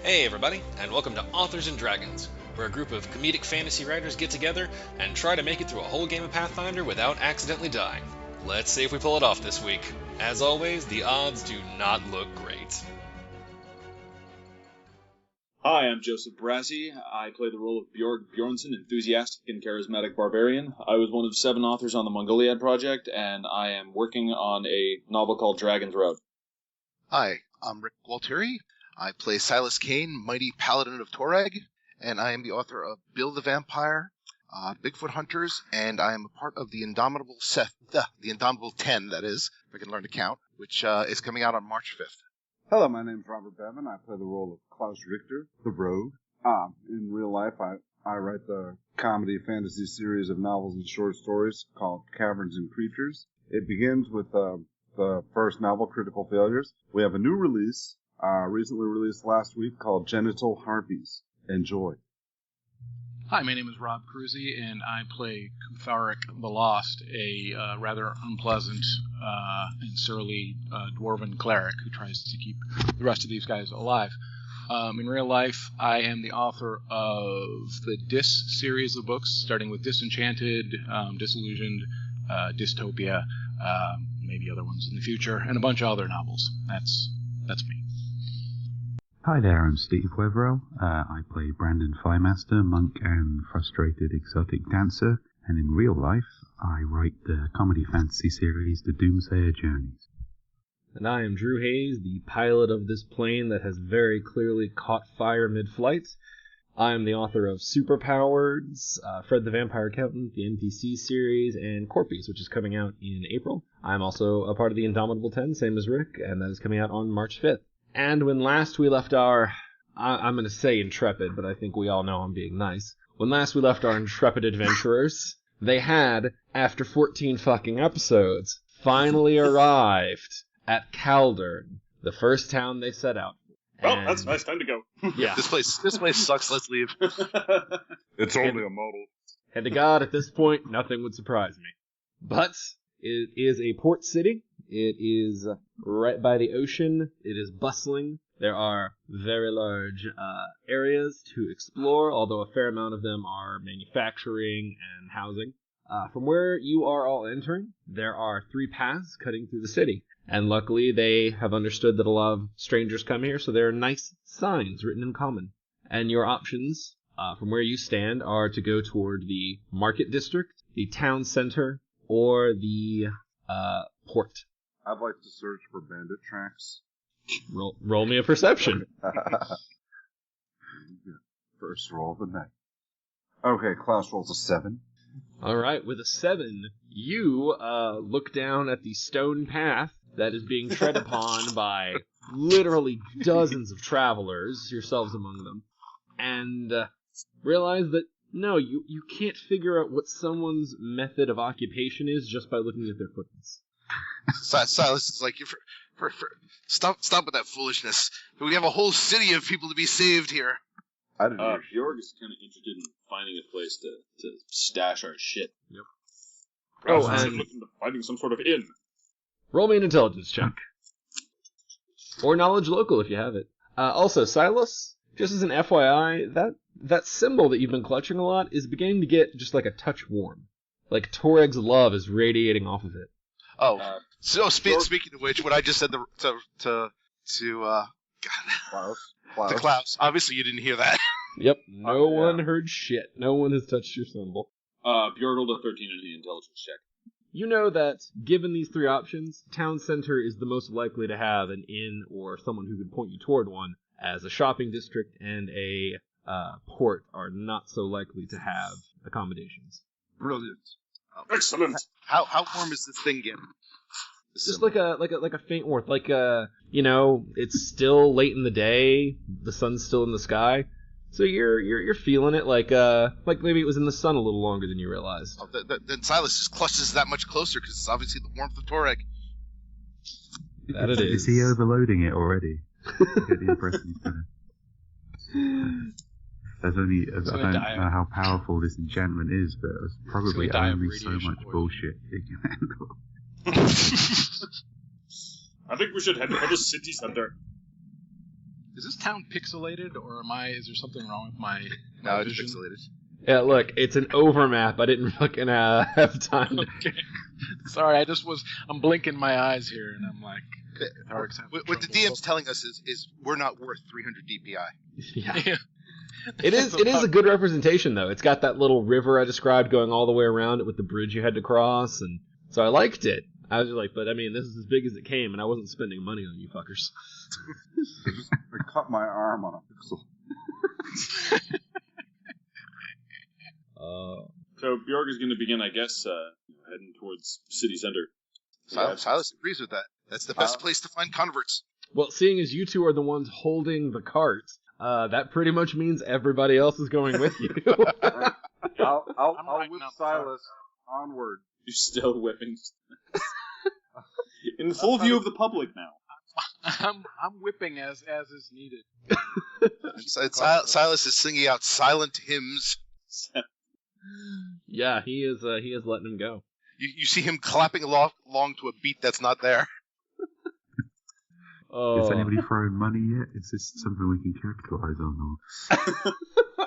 Hey everybody, and welcome to Authors and Dragons, where a group of comedic fantasy writers get together and try to make it through a whole game of Pathfinder without accidentally dying. Let's see if we pull it off this week. As always, the odds do not look great. Hi, I'm Joseph Brassi. I play the role of Bjorg Bjornsson, enthusiastic and charismatic barbarian. I was one of 7 authors on the Mongoliad project, and I am working on a novel called Dragon's Road. Hi, I'm Rick Gualtieri. I play Silas Kane, mighty paladin of Torag, and I am the author of Bill the Vampire, Bigfoot Hunters, and I am a part of the Indomitable the Indomitable 10, that is, if I can learn to count, which is coming out on March 5th. Hello, my name is Robert Bevan. I play the role of Klaus Richter, the Rogue. In real life, I write the comedy fantasy series of novels and short stories called Caverns and Creatures. It begins with the first novel, Critical Failures. We have a new release, recently released last week, called Genital Harpies. Enjoy. Hi, my name is Rob Cruzy, and I play Kutharic the Lost, a rather unpleasant and surly dwarven cleric who tries to keep the rest of these guys alive. In real life, I am the author of the Dis series of books, starting with Disenchanted, Disillusioned, Dystopia, maybe other ones in the future, and a bunch of other novels. That's me. Hi there, I'm Steve Weverill. I play Brandon Firemaster, monk and frustrated exotic dancer, and in real life, I write the comedy fantasy series The Doomsayer Journeys. And I am Drew Hayes, the pilot of this plane that has very clearly caught fire mid-flight. I am the author of Superpowers, Fred the Vampire Accountant, the NPC series, and Corpies, which is coming out in April. I'm also a part of the Indomitable 10, same as Rick, and that is coming out on March 5th. And when last we left our, I'm going to say intrepid, but I think we all know I'm being nice. When last we left our intrepid adventurers, they had, after 14 fucking episodes, finally arrived at Calder, the first town they set out. Well, that's nice. Time to go. Yeah. This place sucks. Let's leave. It's only a model. And to God, at this point, nothing would surprise me. But it is a port city. It is right by the ocean. It is bustling. There are very large areas to explore, although a fair amount of them are manufacturing and housing. From where you are all entering, there are 3 paths cutting through the city. And luckily, they have understood that a lot of strangers come here, so there are nice signs written in common. And your options, from where you stand, are to go toward the market district, the town center, or the port. I'd like to search for bandit tracks. Roll me a perception. First roll of the night. Okay, Klaus rolls a 7. All right, with a 7, you look down at the stone path that is being tread upon by literally dozens of travelers, yourselves among them, and realize that, no, you can't figure out what someone's method of occupation is just by looking at their footprints. Silas is like, stop with that foolishness. We have a whole city of people to be saved here. I didn't hear. Bjorg is kind of interested in finding a place to stash our shit. Yep. Oh, and looking to finding some sort of inn. Roll me an intelligence check. Or knowledge local if you have it. Also, Silas, just as an FYI, that symbol that you've been clutching a lot is beginning to get just like a touch warm. Like Torag's love is radiating off of it. Oh, so speaking of which, what I just said to Klaus, obviously you didn't hear that. Yep, no one heard shit. No one has touched your symbol. Bjorg rolled a 13 in the intelligence check. You know that, given these 3 options, town center is the most likely to have an inn or someone who could point you toward one, as a shopping district and a port are not so likely to have accommodations. Brilliant. Excellent. How warm is this thing getting? Just like a faint warmth, it's still late in the day, the sun's still in the sky, so you're feeling it like maybe it was in the sun a little longer than you realized. Oh, then Silas just clutches that much closer because it's obviously the warmth of Torag. That it is. Is he overloading it already? I get the impression he's gonna. I don't know how powerful this enchantment is, but it's probably only so much bullshit it can handle. I think we should head for the city center. Is this town pixelated, or is there something wrong with my No, it's vision? pixelated. Yeah, look, it's an overmap. I didn't fucking have time to... Okay. Sorry, I'm blinking my eyes here, and I'm like... What the DM's telling us is we're not worth 300 DPI. Yeah. It is a good representation, though. It's got that little river I described going all the way around it with the bridge you had to cross, and so I liked it. I was like, but I mean, this is as big as it came, and I wasn't spending money on you fuckers. I cut my arm on a pixel. So Bjorg is going to begin, I guess, heading towards city center. Silas agrees with that. That's the best place to find converts. Well, seeing as you two are the ones holding the cart, that pretty much means everybody else is going with you. I'll whip Silas onward. You're still whipping. In full view of the public now. I'm whipping as is needed. Silas is singing out silent hymns. Yeah, he is letting him go. You see him clapping along to a beat that's not there. Has anybody thrown money yet? Is this something we can capitalize on?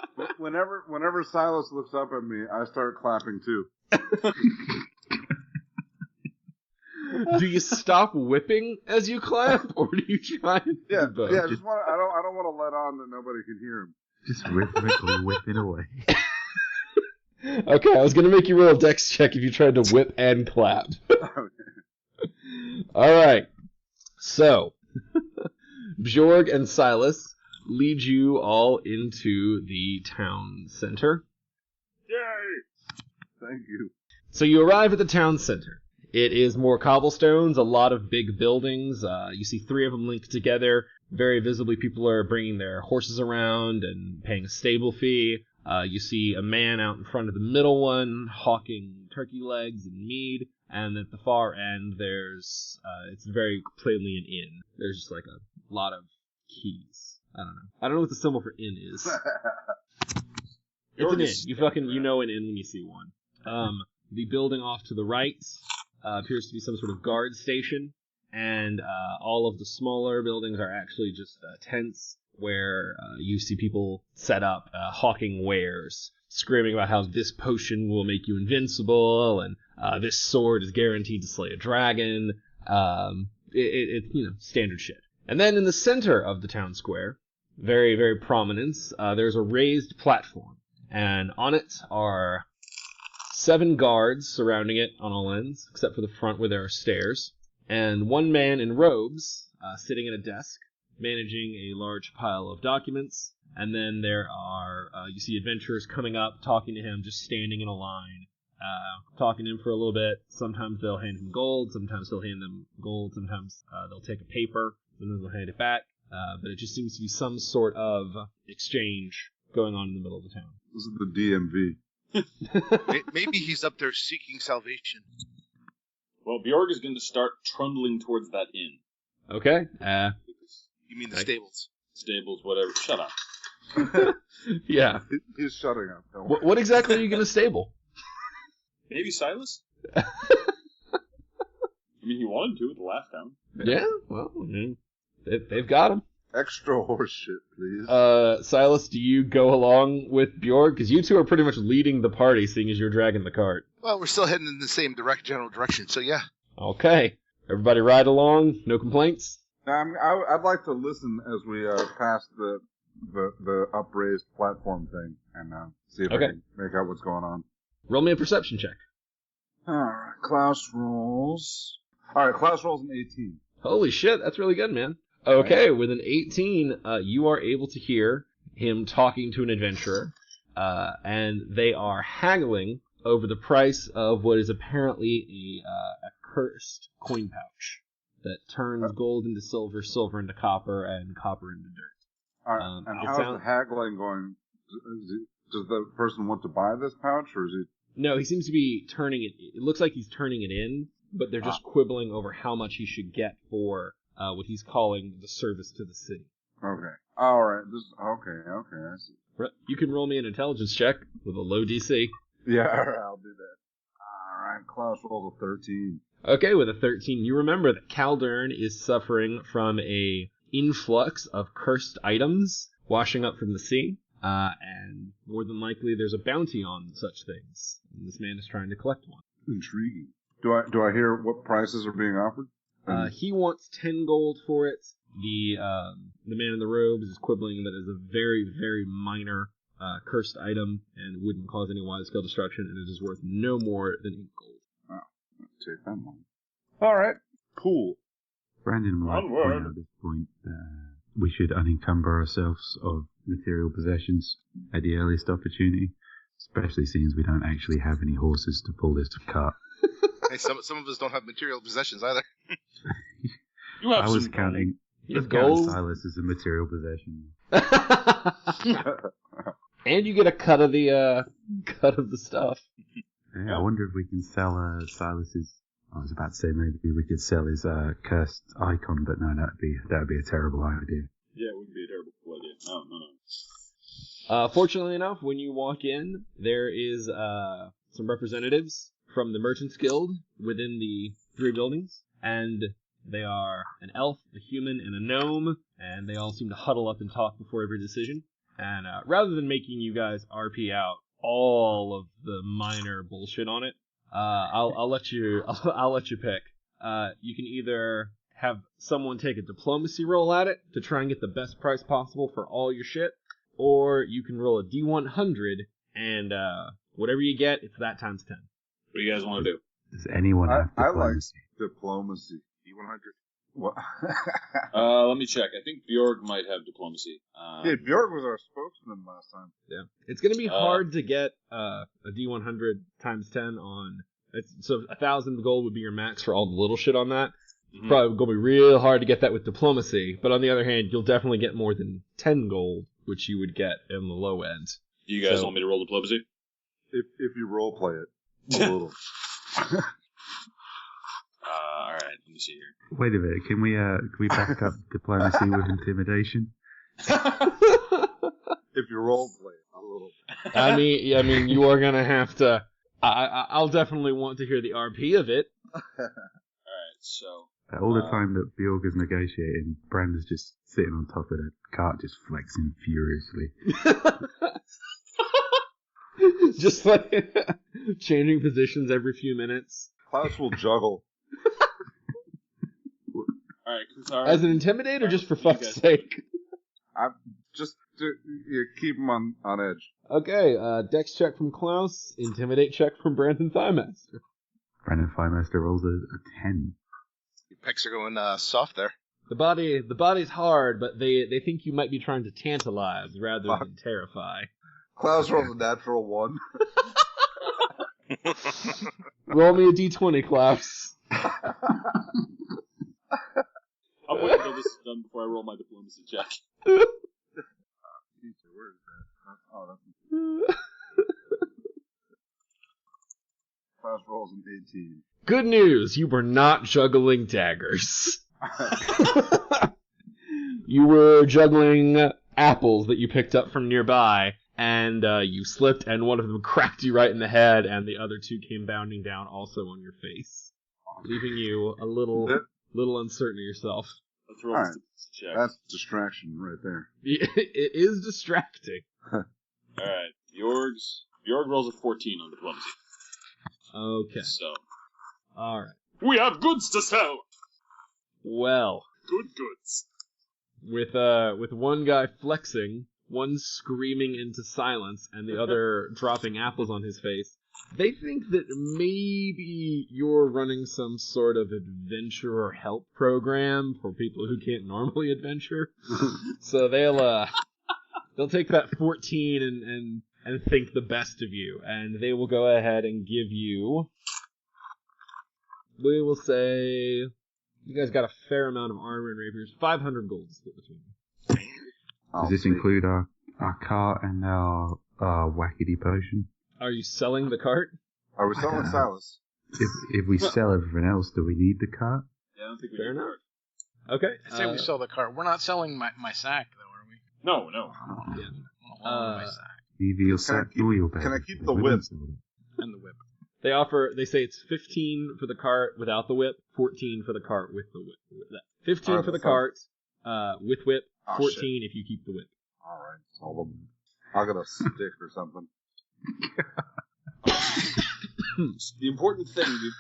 Or? Whenever Silas looks up at me, I start clapping too. Do you stop whipping as you clap, or do you try and Yeah, do both? yeah. I don't want to let on that nobody can hear him. Just rhythmically whipping away. Okay, I was gonna make you roll a dex check if you tried to whip and clap. Alright. So, Bjorg and Silas lead you all into the town center. Yay! Thank you. So you arrive at the town center. It is more cobblestones, a lot of big buildings. You see 3 of them linked together. Very visibly, people are bringing their horses around and paying a stable fee. You see a man out in front of the middle one, hawking turkey legs and mead. And at the far end, there's, it's very plainly an inn. There's just like a lot of keys. I don't know. I don't know what the symbol for inn is. It's an inn. You know an inn when you see one. The building off to the right appears to be some sort of guard station. And all of the smaller buildings are actually just tents where you see people set up hawking wares, screaming about how this potion will make you invincible, and this sword is guaranteed to slay a dragon. It's standard shit. And then in the center of the town square, very, very prominent, there's a raised platform. And on it are 7 guards surrounding it on all ends, except for the front where there are stairs. And 1 man in robes, sitting at a desk, managing a large pile of documents. And then there are, you see adventurers coming up, talking to him, just standing in a line, talking to him for a little bit. Sometimes they'll hand him gold, sometimes he'll hand them gold, sometimes they'll take a paper, sometimes they'll hand it back. But it just seems to be some sort of exchange going on in the middle of the town. This is the DMV. Maybe he's up there seeking salvation. Well, Bjorg is going to start trundling towards that inn. Okay. You mean the stables? Stables, whatever. Shut up. Yeah. He's shutting up. What exactly are you going to stable? Maybe Silas? I mean, he wanted to at the last town. Yeah, well, they've got him. Extra horse shit, please. Silas, do you go along with Bjorg? Because you two are pretty much leading the party, seeing as you're dragging the cart. Well, we're still heading in the same general direction, so yeah. Okay. Everybody ride along? No complaints? I'd like to listen as we pass the upraised platform thing and see if I can make out what's going on. Roll me a perception check. Alright, Klaus rolls an 18. Holy shit, that's really good, man. Okay, with an 18, you are able to hear him talking to an adventurer, and they are haggling over the price of what is apparently a cursed coin pouch that turns gold into silver, silver into copper, and copper into dirt. Alright, and how's the haggling going? Does the person want to buy this pouch, or is he... No, he seems to be turning it... It looks like he's turning it in, but they're just quibbling over how much he should get for what he's calling the service to the city. Okay. Alright, okay, I see. You can roll me an intelligence check with a low DC. Yeah, alright, I'll do that. Alright, Klaus rolls a 13. Okay, with a 13, you remember that Calder is suffering from a influx of cursed items washing up from the sea, and more than likely there's a bounty on such things. And this man is trying to collect one. Intriguing. Do I hear what prices are being offered? He wants 10 gold for it. The man in the robes is quibbling that it is a very, very minor cursed item and wouldn't cause any wide-scale destruction, and it is worth no more than 8 gold. Oh, take that one. All right, cool. Brandon would like to point out at this point that we should unencumber ourselves of material possessions at the earliest opportunity, especially since we don't actually have any horses to pull this cart. Hey, some of us don't have material possessions either. I was counting Silas as a material possession. And you get a cut of the stuff. Yeah, I wonder if we can sell Silas's. I was about to say maybe we could sell his cursed icon, but no, that'd be a terrible idea. Yeah, it wouldn't be a terrible idea. No. Fortunately enough, when you walk in, there is some representatives from the Merchants Guild within the 3 buildings, and they are an elf, a human, and a gnome, and they all seem to huddle up and talk before every decision. And rather than making you guys RP out all of the minor bullshit on it, I'll let you pick. You can either have someone take a diplomacy roll at it to try and get the best price possible for all your shit, or you can roll a D100 and whatever you get, it's that times 10. What do you guys want to do? Does anyone have diplomacy? I like diplomacy. D100. What? Let me check. I think Bjorg might have diplomacy. Yeah, Bjorg was our spokesman last time. Yeah, it's going to be hard to get a D100 times 10 on. So 1,000 gold would be your max for all the little shit on that. Mm-hmm. Probably going to be real hard to get that with diplomacy. But on the other hand, you'll definitely get more than 10 gold, which you would get in the low end. Do you guys want me to roll diplomacy? If you role play it a little. All right. Let me see here. Wait a minute. Can we back up diplomacy with intimidation? If you role play it a little. I mean, you are gonna have to. I'll definitely want to hear the RP of it. All right. So. All the time that Bjorg is negotiating, Brandon's just sitting on top of the cart, just flexing furiously. Just like changing positions every few minutes. Klaus will juggle. All right, Kuthar. As an intimidator, just for fuck's sake. I'm just to keep him on edge. Okay, dex check from Klaus, intimidate check from Brandon Thighmaster. Brandon Thighmaster rolls a 10. Your pecs are going soft there. The body's hard, but they think you might be trying to tantalize rather than terrify. Klaus rolls a natural 1. Roll me a d20, Klaus. I'll wait until this is done before I roll my diplomacy check. Where is that? Oh, that's... Klaus rolls an 18. Good news, you were not juggling daggers. You were juggling apples that you picked up from nearby, and you slipped, and one of them cracked you right in the head, and the other 2 came bounding down also on your face, leaving you a little uncertain of yourself. Let's roll this check. That's distraction right there. It is distracting. All right, Bjorg rolls a 14 on diplomacy. Okay. So. All right. We have goods to sell. Well. Good goods. With one guy flexing, one screaming into silence, and the other dropping apples on his face, they think that maybe you're running some sort of adventure or help program for people who can't normally adventure. So they'll take that 14 and think the best of you, and they will go ahead and give you. We will say you guys got a fair amount of armor and rapiers. 500 gold to split between you. Does this include our cart and our wackety potion? Are you selling the cart? Are we selling Silas? If we sell everything else, do we need the cart? Yeah, I don't think we Fair need enough. the Okay. I say we sell the cart. We're not selling my sack, though, are we? No. I don't want my sack. Either your sack or your bag. Can I keep the whip? And the whip. They say it's 15 for the cart without the whip, 14 for the cart with the whip. 15 for the cart, with whip, Oh, 14 if you keep the whip. All right, so I'll get a stick or something. The important thing is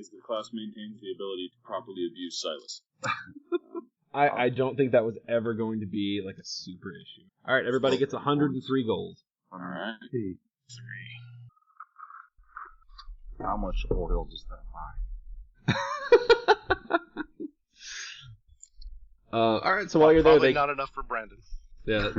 that Klaus maintains the ability to properly abuse Silas. I don't think that was ever going to be like a super issue. All right, everybody gets 103 gold. All right. 3. How much oil does that buy? All right, so while you're there, Probably not enough for Brandon. Yeah,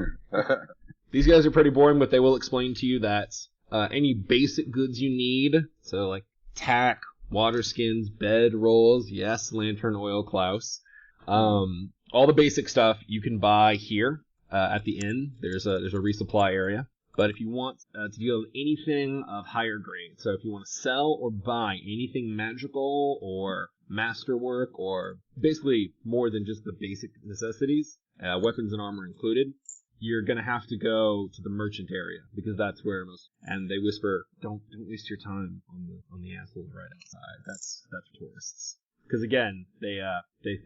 these guys are pretty boring, but they will explain to you that any basic goods you need, so like tack, water skins, bed rolls, yes, lantern oil, Klaus, all the basic stuff you can buy here at the inn. There's a resupply area. But if you want to deal with anything of higher grade, so if you want to sell or buy anything magical or masterwork or basically more than just the basic necessities, weapons and armor included, you're going to have to go to the merchant area because that's where most, and they whisper, don't waste your time on the assholes right outside. That's tourists. Because again, they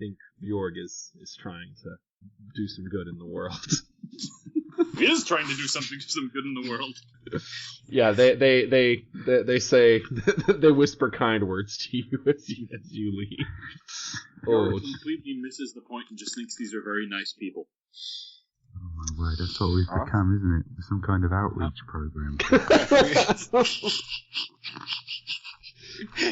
think Bjorg is trying to do some good in the world. He is trying to do some good in the world. Yeah, they say they whisper kind words to you as you leave. Or completely misses the point and just thinks these are very nice people. Oh my word, that's what we've become, isn't it? Some kind of outreach program.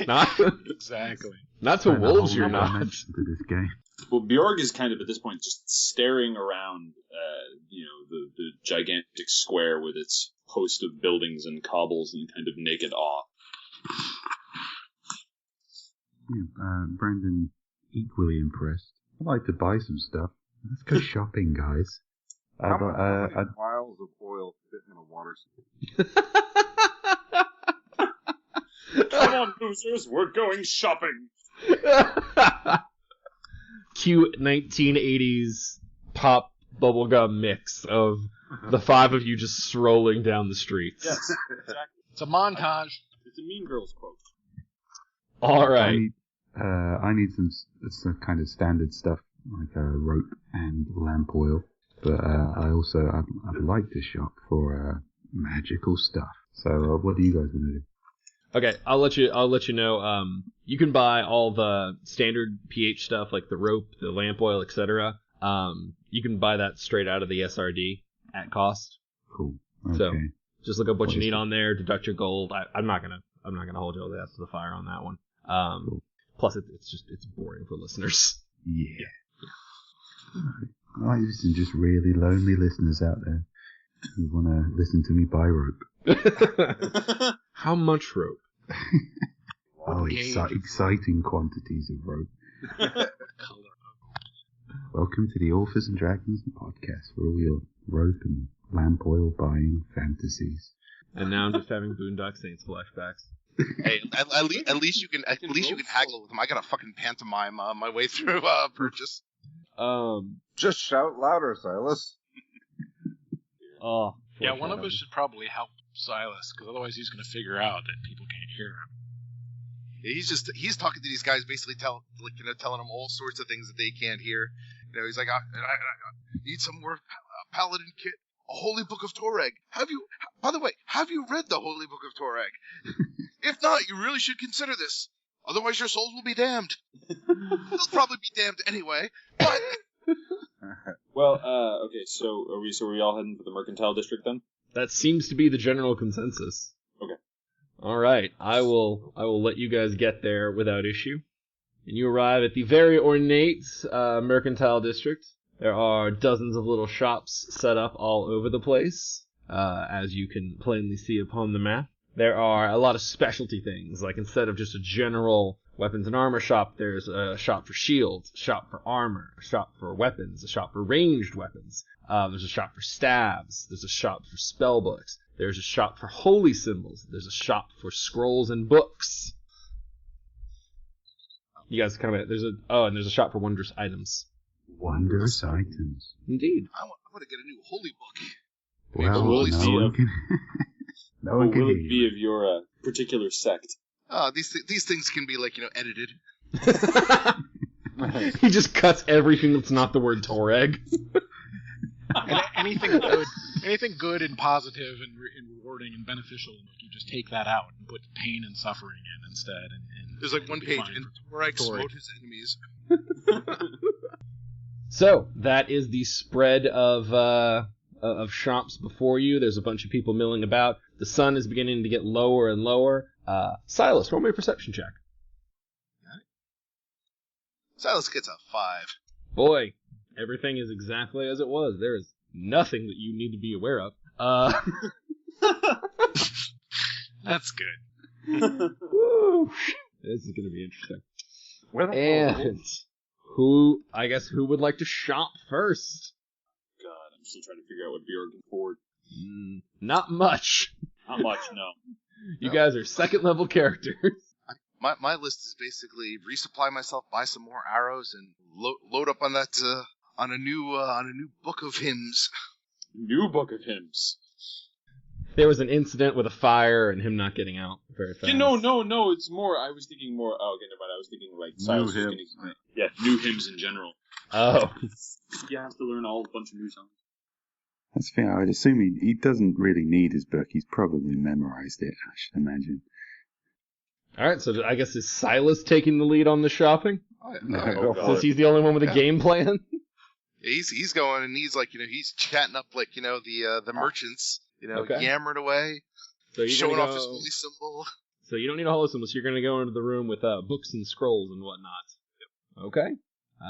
Not exactly. Not to wolves, you're not. To this game. Well, Bjorg is kind of at this point just staring around, the gigantic square with its host of buildings and cobbles in kind of naked awe. Yeah, Brandon, equally impressed. I'd like to buy some stuff. Let's go shopping, guys. How many vials of oil fit in a water skin? Come on, losers, we're going shopping! Cute 1980s pop bubblegum mix of the five of you just strolling down the streets. Yes, exactly. It's a montage. It's a Mean Girls quote. All right. I need some kind of standard stuff like rope and lamp oil, but I'd like to shop for magical stuff. So what do you guys want to do? Okay, I'll let you know. You can buy all the standard pH stuff like the rope, the lamp oil, etc. You can buy that straight out of the SRD at cost. Cool. Okay. So just look up what you need on there, deduct your gold. I'm not gonna hold you all the ass to the fire on that one. Cool. Plus it's boring for listeners. Yeah. Right, listen, just really lonely listeners out there who want to listen to me buy rope. How much rope? Exciting quantities of rope. Welcome to the Authors and Dragons podcast for all your rope and lamp oil buying fantasies. And now I'm just having Boondock Saints flashbacks. Hey, at least you can haggle with them. I got to fucking pantomime my way through purchase. Just shout louder, Silas. Oh, yeah, one of us should probably help Silas, because otherwise he's going to figure out that people can't hear him. Yeah, he's talking to these guys, basically telling them all sorts of things that they can't hear. You know, he's like, I need some more paladin kit, a holy book of Torag. By the way, have you read the holy book of Torag? If not, you really should consider this. Otherwise, your souls will be damned. They'll probably be damned anyway. But well, okay. So are we all heading for the mercantile district then? That seems to be the general consensus. Okay. All right, I will let you guys get there without issue. And you arrive at the very ornate mercantile district. There are dozens of little shops set up all over the place, as you can plainly see upon the map. There are a lot of specialty things, like instead of just a general weapons and armor shop, there's a shop for shields, a shop for armor, a shop for weapons, a shop for ranged weapons. There's a shop for staves. There's a shop for spellbooks. There's a shop for holy symbols. There's a shop for scrolls and books. You guys kind of and there's a shop for wondrous items. Wondrous items. Indeed. I want to get a new holy book. Well, will it can be of your particular sect? These things can be edited. He just cuts everything that's not the word Torag. And anything good and positive and rewarding and beneficial, you just take that out and put pain and suffering in instead. And There's like one page, and Torag smote his enemies. So that is the spread of shops before you. There's a bunch of people milling about. The sun is beginning to get lower and lower. Silas, roll me a perception check. Silas gets a 5. Boy, everything is exactly as it was. There is nothing that you need to be aware of. That's good. Woo. This is going to be interesting. And who would like to shop first? God, I'm still trying to figure out what Bjorn can afford. Not much. Not much, no. You guys are second level characters. My list is basically resupply myself, buy some more arrows, and load up on that on a new book of hymns. New book of hymns. There was an incident with a fire and him not getting out very fast. No, it's more, I was thinking more, okay, never mind, I was thinking like Silas was getting, new hymns in general. Oh. You have to learn a bunch of new songs. That's fair. I would assume he doesn't really need his book. He's probably memorized it, I should imagine. Alright, so I guess is Silas taking the lead on the shopping? Since he's the only one with a game plan? He's going, and he's like, he's chatting up like, the merchants, yammering away, so showing off his holy symbol. So you don't need a holy symbol, so you're going to go into the room with books and scrolls and whatnot. Yep. Okay.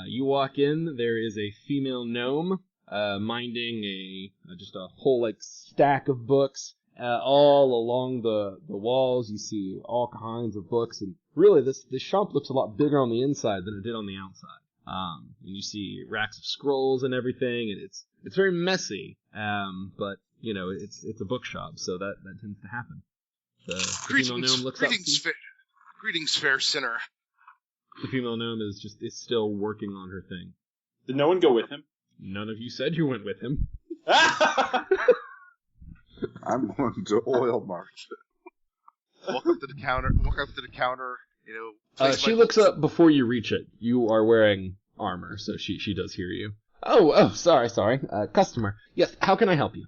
You walk in, there is a female gnome minding just a whole stack of books. All along the walls, you see all kinds of books, and really this shop looks a lot bigger on the inside than it did on the outside. And you see racks of scrolls and everything, and it's very messy. But it's a bookshop, so that tends to happen. The female gnome looks up. Greetings, fair sinner. The female gnome is still working on her thing. Did no one go with him? None of you said you went with him. I'm going to oil march. Walk up to the counter. She looks up before you reach it. You are wearing armor, so she does hear you. Oh, sorry. Customer. Yes, how can I help you?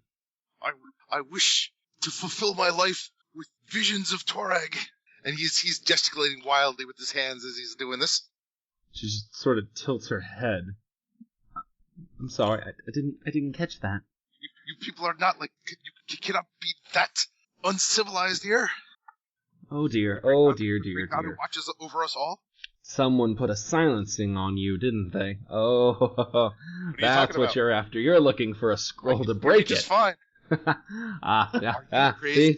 I wish to fulfill my life with visions of Torag. And he's gesticulating wildly with his hands as he's doing this. She just sort of tilts her head. I'm sorry, I didn't catch that. You people are not you cannot be that uncivilized here. Oh dear. God who watches over us all. Someone put a silencing on you, didn't they? Oh, that's what you're after. You're looking for a scroll to break it. Just fine.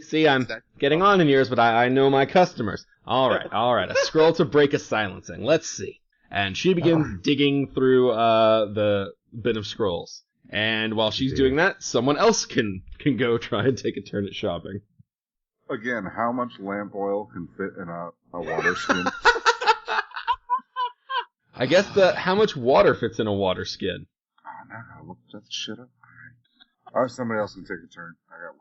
See, I'm getting on in years, but I know my customers. All right, a scroll to break a silencing. Let's see. And she begins digging through the bin of scrolls. And while she's doing that, someone else can go try and take a turn at shopping. Again, how much lamp oil can fit in a water skin? I guess how much water fits in a water skin? Oh, now I gotta look that shit up. Alright, somebody else can take a turn. I got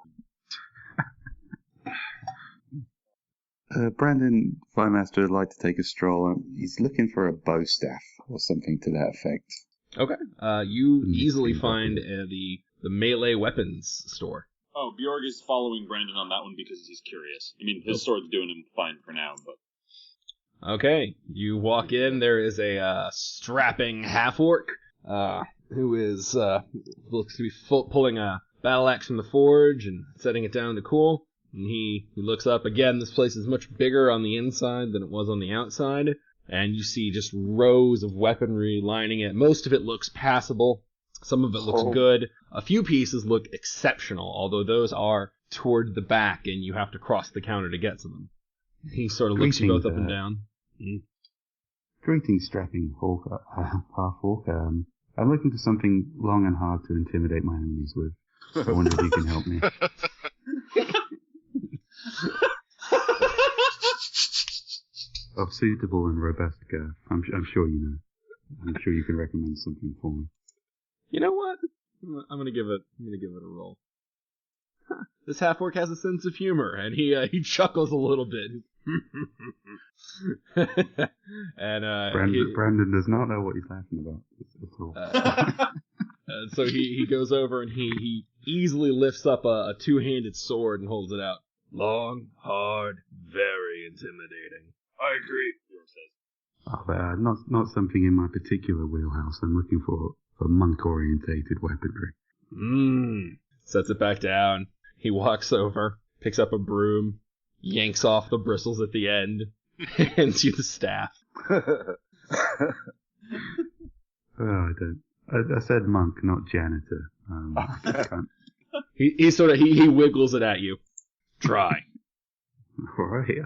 one. Brandon Firemaster would like to take a stroll. He's looking for a bow staff or something to that effect. Okay. You easily find the melee weapons store. Oh, Bjorg is following Brandon on that one because he's curious. I mean, his sword's doing him fine for now, but... Okay. You walk in. There is a strapping half-orc who is looks to be pulling a battle axe from the forge and setting it down to cool. And he looks up again. This place is much bigger on the inside than it was on the outside. And you see just rows of weaponry lining it. Most of it looks passable. Some of it looks good. A few pieces look exceptional, although those are toward the back and you have to cross the counter to get to them. He sort of looks you both up and down. Greetings, strapping half-orc. I'm looking for something long and hard to intimidate my enemies with. I wonder if you can help me. Of suitable and robust girth. I'm sure you know. I'm sure you can recommend something for me. You know what? I'm gonna give it a roll. This half-orc has a sense of humor, and he chuckles a little bit. And Brandon does not know what he's laughing about at all. So he goes over and he easily lifts up a two-handed sword and holds it out. Long, hard, very intimidating. I agree, Bjorn says. Oh, not something in my particular wheelhouse. I'm looking for monk-orientated weaponry. Sets it back down. He walks over, picks up a broom, yanks off the bristles at the end, hands you the staff. I don't. I said monk, not janitor. I can't. He wiggles it at you. Try. All right.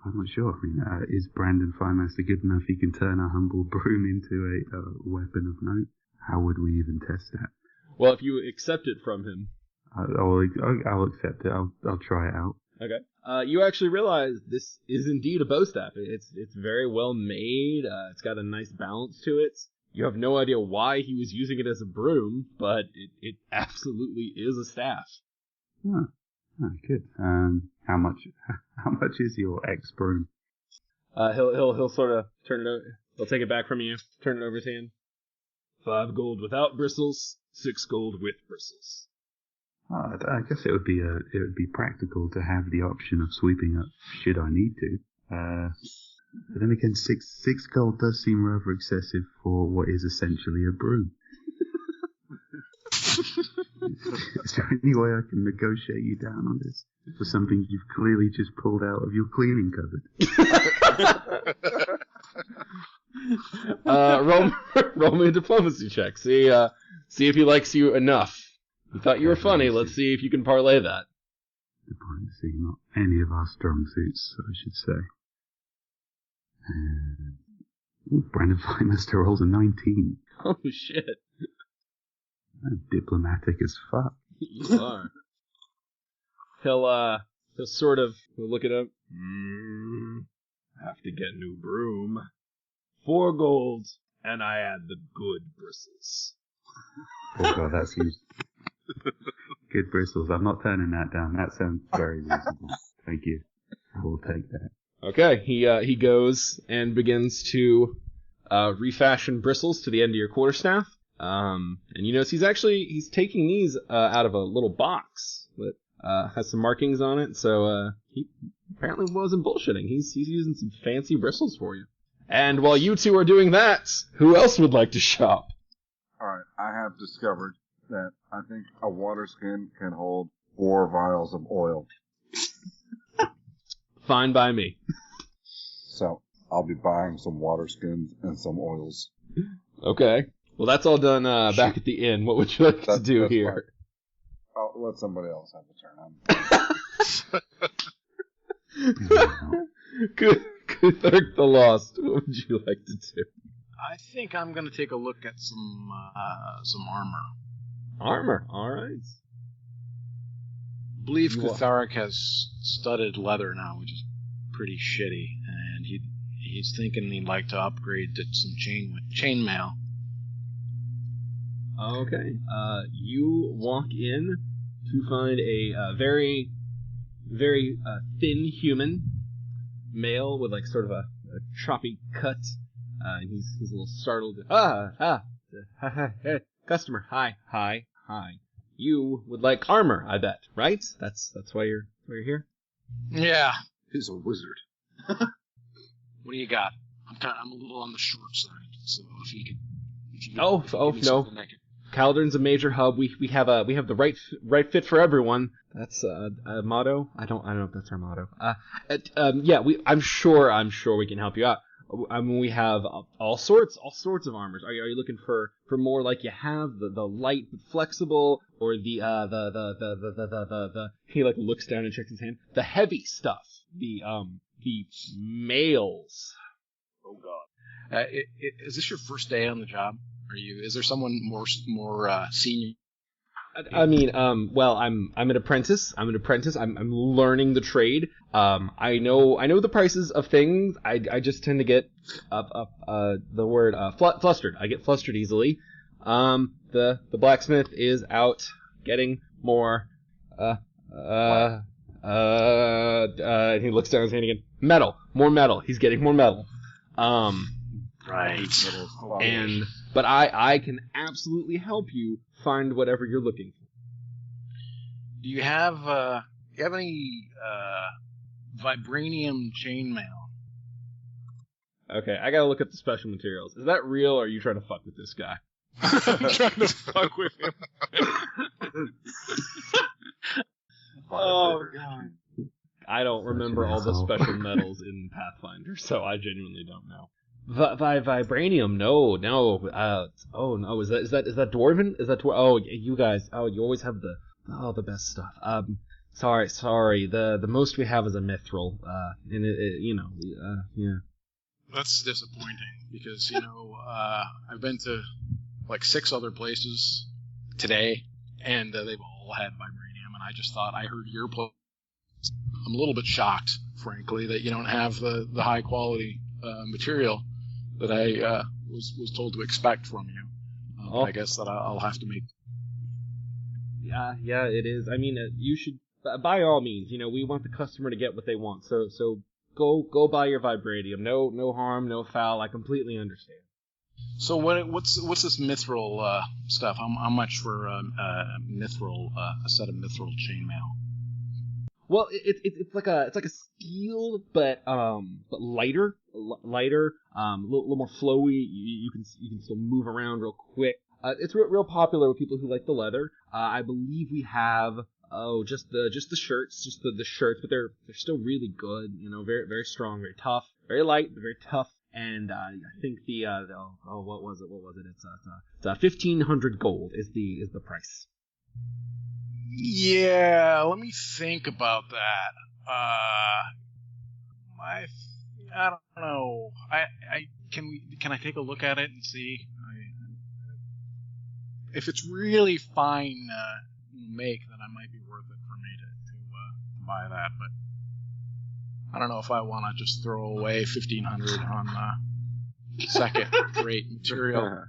I'm not sure. I mean, is Brandon Firemaster good enough he can turn a humble broom into a weapon of note? How would we even test that? Well, if you accept it from him. I'll accept it. I'll try it out. Okay. You actually realize this is indeed a bow staff. It's very well made. It's got a nice balance to it. You have no idea why he was using it as a broom, but it absolutely is a staff. Oh, good. How much is your ex broom? He'll sort of turn it over. He'll take it back from you, turn it over to him. 5 gold without bristles, 6 gold with bristles. I guess it would be practical to have the option of sweeping up should I need to. But then again, six gold does seem rather excessive for what is essentially a broom. Is there any way I can negotiate you down on this for something you've clearly just pulled out of your cleaning cupboard? Roll me a diplomacy check. See if he likes you enough. He thought you were funny. Let's see if you can parlay that. Diplomacy, not any of our strong suits, I should say. Brandon Firemaster rolls a 19. Oh shit! I'm diplomatic as fuck. You are. He'll sort of look at him. Have to get new broom. 4 gold, and I add the good bristles. Oh god, that's huge. Good bristles. I'm not turning that down. That sounds very reasonable. Thank you. I will take that. Okay, he goes and begins to refashion bristles to the end of your quarterstaff. And you notice he's taking these out of a little box that has some markings on it. So he apparently wasn't bullshitting. He's using some fancy bristles for you. And while you two are doing that, who else would like to shop? All right, I have discovered that I think a water skin can hold 4 vials of oil. Fine by me. So I'll be buying some water skins and some oils. Okay. Well, that's all done back at the inn. What would you like to do here? Fine. I'll let somebody else have a turn. Good Thirk the Lost. What would you like to do? I think I'm going to take a look at some armor. Armor, all right. I believe Cthulhu has studded leather now, which is pretty shitty, and he's thinking he'd like to upgrade to some chainmail. Okay. You walk in to find a very, very thin human male with like sort of a choppy cut. He's a little startled. Customer, hi. You would like armor, I bet, right? That's why you're here. Yeah. He's a wizard. What do you got? I'm a little on the short side, so if you could. No. Calder's a major hub. We have the right fit for everyone. That's a motto. I don't know if that's our motto. I'm sure we can help you out. I mean, we have all sorts of armors. Are you looking for more like you have the light but flexible, or the he like looks down and checks his hand, the heavy stuff, the mails. Oh God. Is this your first day on the job? Is there someone more senior? I mean, well, I'm an apprentice. I'm learning the trade. I know the prices of things. I just tend to get the word flustered. I get flustered easily. The blacksmith is out getting more And he looks down his hand again. Metal. More metal. He's getting more metal. Right. But I can absolutely help you find whatever you're looking for. Do you have any vibranium chainmail? Okay, I gotta look at the special materials. Is that real, or are you trying to fuck with this guy? I'm trying to fuck with him. Oh, God. I don't remember all the special metals in Pathfinder, so I genuinely don't know. Vibranium? No. Oh no, is that Dwarven? Is that Oh, you guys. Oh, you always have the best stuff. Sorry. The most we have is a mithril. And yeah. That's disappointing because I've been to like 6 other places today, and they've all had vibranium, and I just thought I heard your place. I'm a little bit shocked, frankly, that you don't have the high quality material that I was told to expect from you. I guess that I'll have to make. Yeah, it is. I mean, you should, by all means, we want the customer to get what they want. So go buy your vibranium. No harm, no foul. I completely understand. So what's this mithril stuff? How much for mithril a set of mithril chainmail? Well, it's like a steel, but lighter, a little more flowy. You can still move around real quick. It's real popular with people who like the leather. I believe we have just the shirts, the shirts, but they're still really good. Very very strong, very tough, very light, but very tough. And I think what was it? It's 1,500 gold is the price. Yeah, let me think about that. I don't know. Can I take a look at it and see if it's really fine make? Then it might be worth it for me to buy that. But I don't know if I want to just throw away 1,500 on second-rate material.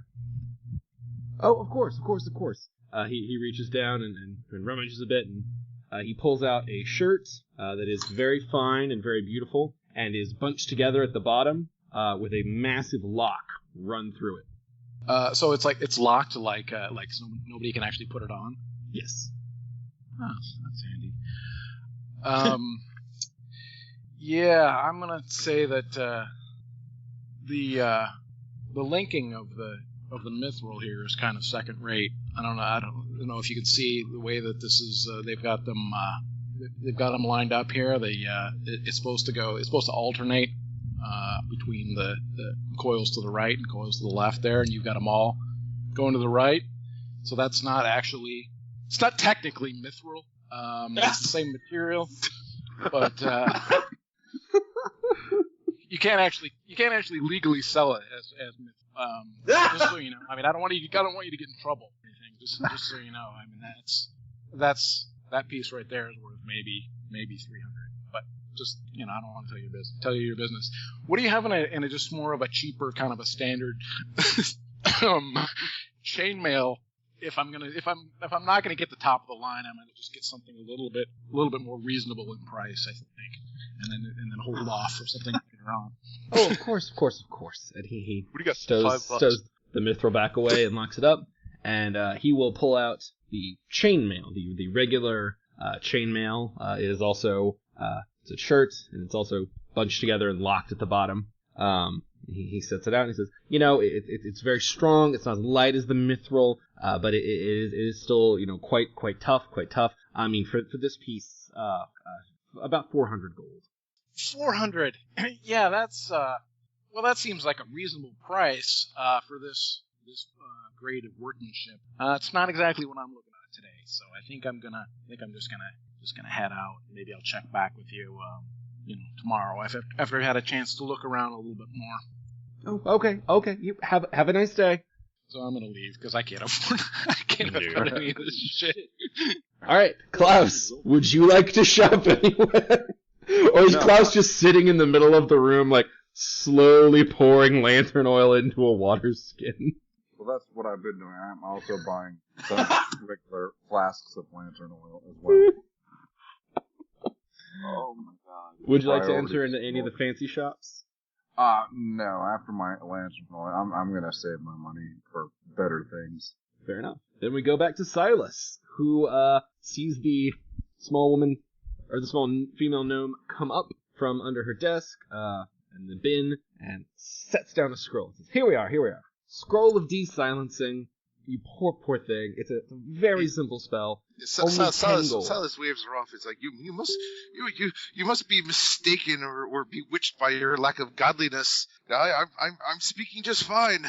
Oh, of course. He reaches down and rummages a bit, and he pulls out a shirt that is very fine and very beautiful, and is bunched together at the bottom with a massive lock run through it. So it's locked, like so nobody can actually put it on. Yes. Oh, that's handy. Yeah, I'm gonna say that the linking of the mithril here is kind of second rate. I don't know if you can see the way that this is. They've got them lined up here. It's supposed to alternate between the coils to the right and coils to the left there, and you've got them all going to the right. So it's not technically mithril. It's the same material, but you can't actually legally sell it as mithril. Just so you know, I mean, I don't want you to get in trouble or anything. Just so you know, I mean, that piece right there is worth maybe 300. But just I don't want to tell you your business. What do you have in a just more of a cheaper kind of a standard chainmail? If I'm not gonna get the top of the line, I'm gonna just get something a little bit more reasonable in price, I think, and then hold off for something later on. Oh, of course. And he What do you got? stows the mithril back away and locks it up, and he will pull out the chainmail. The regular chainmail is also it's a shirt, and it's also bunched together and locked at the bottom. He sets it out and he says, it's very strong. It's not as light as the mithril, but it is still, quite tough. I mean, for this piece, about 400 gold. 400. Yeah, that's that seems like a reasonable price for this grade of workmanship. It's not exactly what I'm looking at today, so I think I'm just gonna head out. Maybe I'll check back with you. Tomorrow after I've had a chance to look around a little bit more. Oh, okay. You have a nice day. So I'm gonna leave because I can't afford any of this shit. All right, Klaus, would you like to shop anywhere? Or is Klaus just sitting in the middle of the room, like slowly pouring lantern oil into a water skin? Well, that's what I've been doing. I'm also buying some regular flasks of lantern oil as well. Oh my god. Would you like to enter Priorities. into any of the fancy shops? No. After my lantern point, I'm gonna save my money for better things. Fair enough. Then we go back to Silas, who sees the small woman, or the small female gnome, come up from under her desk, and the bin, and sets down a scroll. Says, here we are. Scroll of de-silencing. You poor thing. It's a very simple spell. Only 10 gold. Silas waves her off. It's like you must be mistaken or bewitched by your lack of godliness. I'm speaking just fine.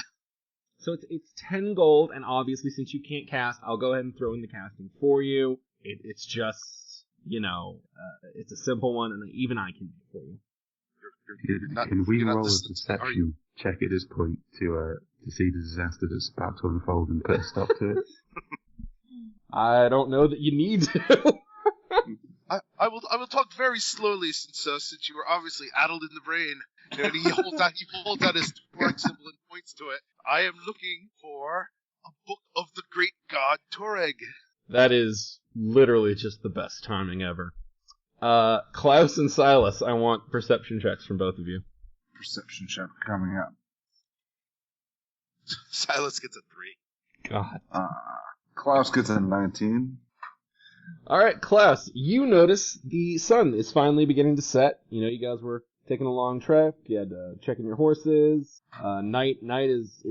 So it's 10 gold, and obviously since you can't cast, I'll go ahead and throw in the casting for you. It's just, it's a simple one, and even I can do it for you. Can we roll a deception check at this point to see the disaster that's about to unfold and put a stop to it? I don't know that you need to. I will talk very slowly since you are obviously addled in the brain. And he holds out his Torag symbol and points to it. I am looking for a book of the great god Torag. That is literally just the best timing ever. Klaus and Silas, I want perception checks from both of you. Perception check coming up. Silas gets a 3. God. Klaus gets a 19. Alright, Klaus, you notice the sun is finally beginning to set. You guys were taking a long trek. You had to check in your horses. Night is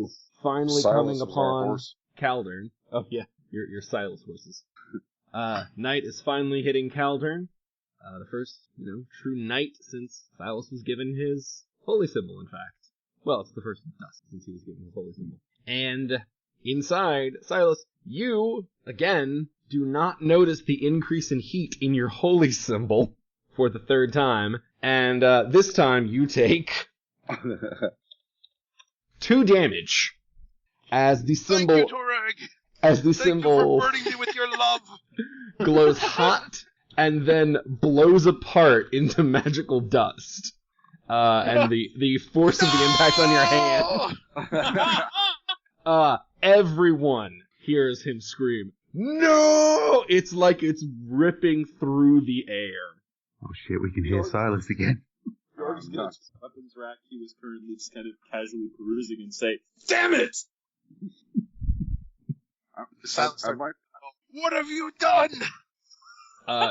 finally Silas coming is our upon horse. Calder. Oh, yeah, your Silas horses. Night is finally hitting Calder. The first, true night since Silas was given his holy symbol, in fact. Well, it's the first dusk since he was given his holy symbol. And inside, Silas, you, again, do not notice the increase in heat in your holy symbol for the third time. And this time you take 2 damage as the symbol. Thank you, Torag. As the Thank symbol you for burning me with your love. glows hot and then blows apart into magical dust. And the force of the impact on your hand. Everyone hears him scream, "No!" It's like it's ripping through the air. Oh shit, we can hear Silas again. George's gonna take the weapons rack he was currently just kind of casually perusing and say, "Damn it!" I'd like. What have you done?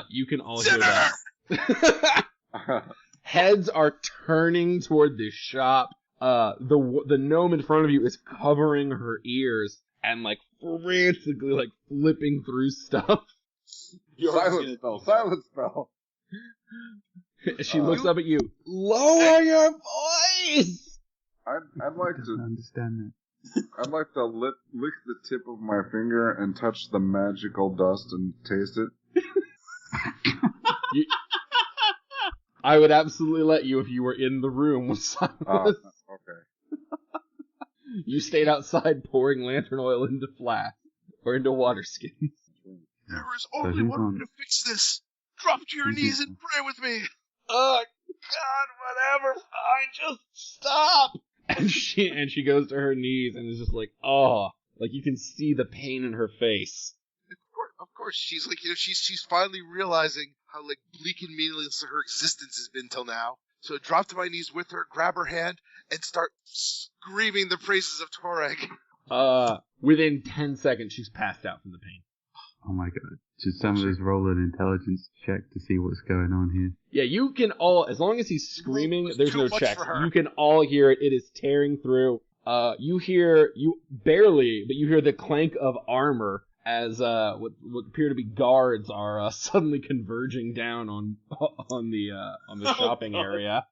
You can all hear that. Heads are turning toward the shop. The gnome in front of you is covering her ears and frantically flipping through stuff. Silence spell. She looks up at you. Lower your voice. I'd like I to don't understand that. I'd like to lick the tip of my finger and touch the magical dust and taste it. I would absolutely let you if you were in the room with Silas. Okay. You stayed outside pouring lantern oil into flasks or into water skins. There is only one way to fix this. Drop to your knees and pray with me. Oh God, whatever. Fine, just stop. And she goes to her knees and is just you can see the pain in her face. Of course, she's she's finally realizing how bleak and meaningless her existence has been till now. So I drop to my knees with her, grab her hand, and start screaming the praises of Torag. Within 10 seconds, she's passed out from the pain. Oh my god. Should somebody's roll an intelligence check to see what's going on here? Yeah, you can all, as long as he's screaming, there's no check. her. You can all hear it. It is tearing through. You barely, but you hear the clank of armor as what appear to be guards are suddenly converging down on the shopping area.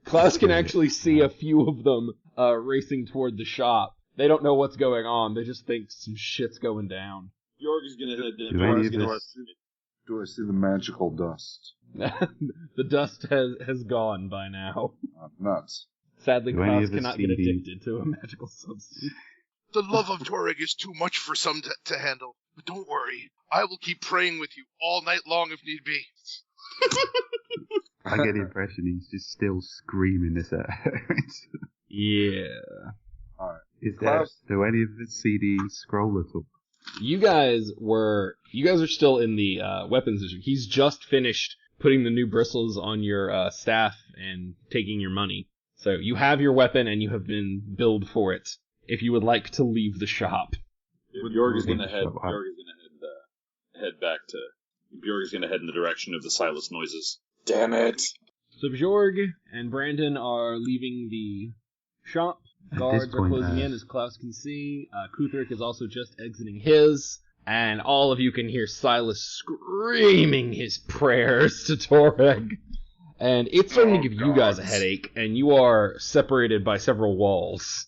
Klaus can actually see a few of them racing toward the shop. They don't know what's going on. They just think some shit's going down. York is gonna head Do any of this- Do I see the magical dust? The dust has gone by now. Nuts. Sadly, Do any Klaus of the cannot get CDs addicted to a magical substance. The love of Torag is too much for some to handle. But don't worry, I will keep praying with you all night long if need be. I get the impression he's just still screaming this at her. Yeah. Alright. Do any of the CDs scroll at all? You guys are still in the weapons district. He's just finished putting the new bristles on your staff and taking your money. So you have your weapon and you have been billed for it. If you would like to leave the shop, Bjorg is gonna head back to. Bjorg is gonna head in the direction of the Silas noises. Damn it! So Bjorg and Brandon are leaving the shop. Guards are closing in, as Klaus can see. Kuthric is also just exiting his. And all of you can hear Silas screaming his prayers to Torag. And it's starting to give you guys a headache, and you are separated by several walls.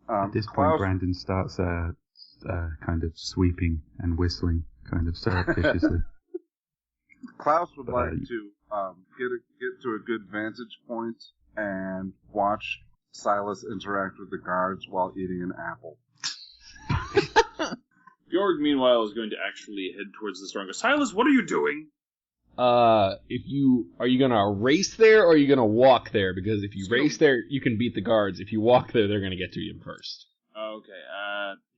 At this point, Brandon starts kind of sweeping and whistling, kind of surreptitiously. Klaus would like to get to a good vantage point and watch Silas interact with the guards while eating an apple. Bjorg, meanwhile, is going to actually head towards the store and go, Silas, what are you doing? Are you gonna race there, or are you gonna walk there? Because if you race there, you can beat the guards. If you walk there, they're gonna get to you first. Okay,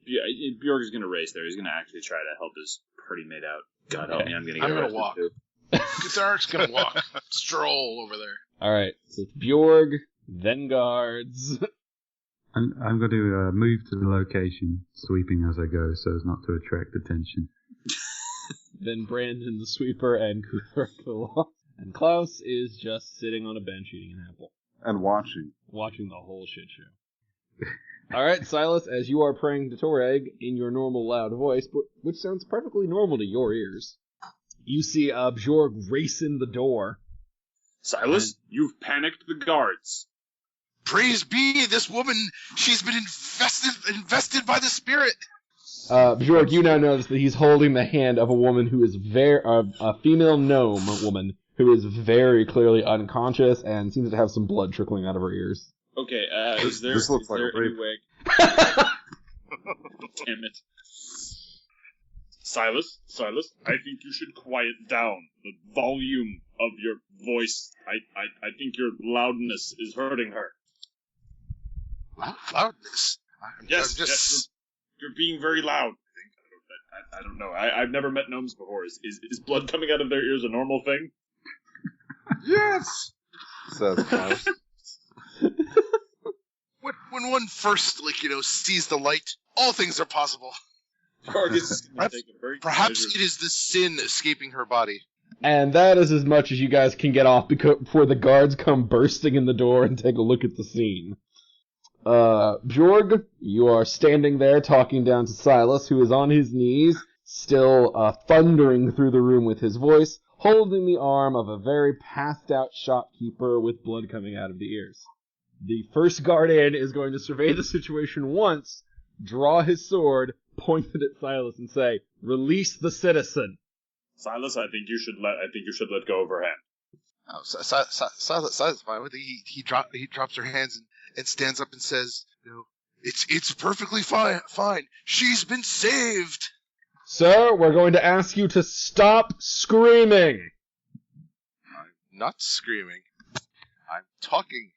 yeah, Bjorg is gonna race there. He's gonna actually try to help his party mate out. God help me, I'm gonna walk. Too. Katharic's gonna walk. Stroll over there. Alright, so it's Bjorg, then guards. I'm going to move to the location, sweeping as I go, so as not to attract attention. Then Brandon the sweeper and Kuthric the Lost. And Klaus is just sitting on a bench eating an apple. And watching. Watching the whole shit show. Alright, Silas, as you are praying to Torag in your normal loud voice, but which sounds perfectly normal to your ears, you see Bjorg race in the door. Silas, you've panicked the guards. Praise be this woman. She's been invested by the spirit. Bjorg, you now notice that he's holding the hand of a woman who is a female gnome woman who is very clearly unconscious and seems to have some blood trickling out of her ears. Okay, is there any way... Damn it. Silas, I think you should quiet down the volume of your voice. I think your loudness is hurting her. Loudness? Yes, you're being very loud. I don't know. I've never met gnomes before. Is blood coming out of their ears a normal thing? Yes! Says Klaus. When one first, sees the light, all things are possible. Perhaps it is the sin escaping her body. And that is as much as you guys can get off before the guards come bursting in the door and take a look at the scene. Bjorg, you are standing there talking down to Silas, who is on his knees, still thundering through the room with his voice, holding the arm of a very passed-out shopkeeper with blood coming out of the ears. The first guard in is going to survey the situation once, draw his sword, point it at Silas, and say, "Release the citizen." Silas, I think you should let go of her hand. Oh, Silas, fine with it. He drops her hands and stands up and says, it's perfectly fine. She's been saved. Sir, we're going to ask you to stop screaming. I'm not screaming. I'm talking.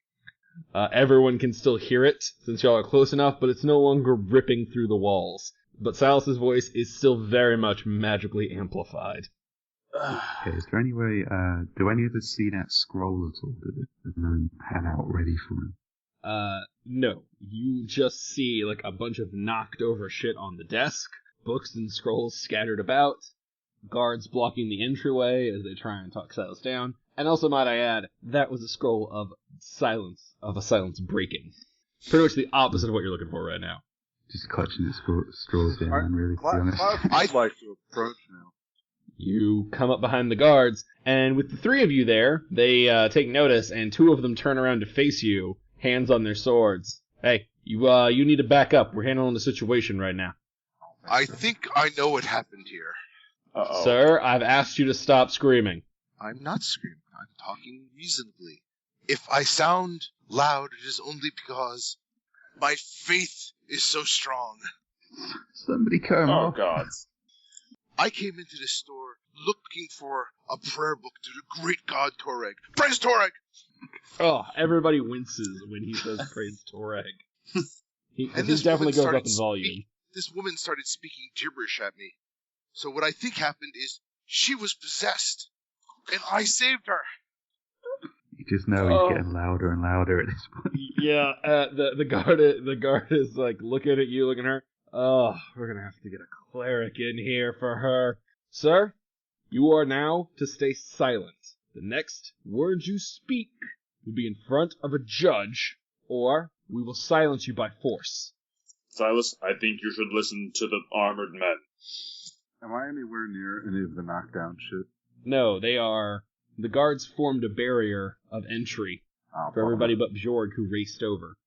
Everyone can still hear it, since y'all are close enough, but it's no longer ripping through the walls. But Silas's voice is still very much magically amplified. Okay, is there any way, do any of us see that scroll at all that the gnome had out ready for him? No. You just see, a bunch of knocked over shit on the desk, books and scrolls scattered about, guards blocking the entryway as they try and talk Silas down, and also, might I add, that was a scroll of a silence breaking. Pretty much the opposite of what you're looking for right now. Just clutching at straws down, man, really, to be honest. I'd like to approach now. You come up behind the guards, and with the three of you there, they take notice, and two of them turn around to face you, hands on their swords. Hey, you need to back up. We're handling the situation right now. I think I know what happened here. Uh-oh. Sir, I've asked you to stop screaming. I'm not screaming. I'm talking reasonably. If I sound loud, it is only because my faith is so strong. Somebody come Oh, God. I came into this store looking for a prayer book to the great god Torag. Praise Torag! Oh, everybody winces when he says praise Torag. He this definitely goes woman up in volume. This woman started speaking gibberish at me. So what I think happened is she was possessed. And I saved her. You just know he's getting louder and louder at this point. Yeah, the guard is like looking at you, looking at her. Oh, we're gonna have to get a cleric in here for her. Sir, you are now to stay silent. The next words you speak will be in front of a judge, or we will silence you by force. Silas, I think you should listen to the armored men. Am I anywhere near any of the knockdown shit? No, they are... The guards formed a barrier of entry for everybody but Bjorg, who raced over.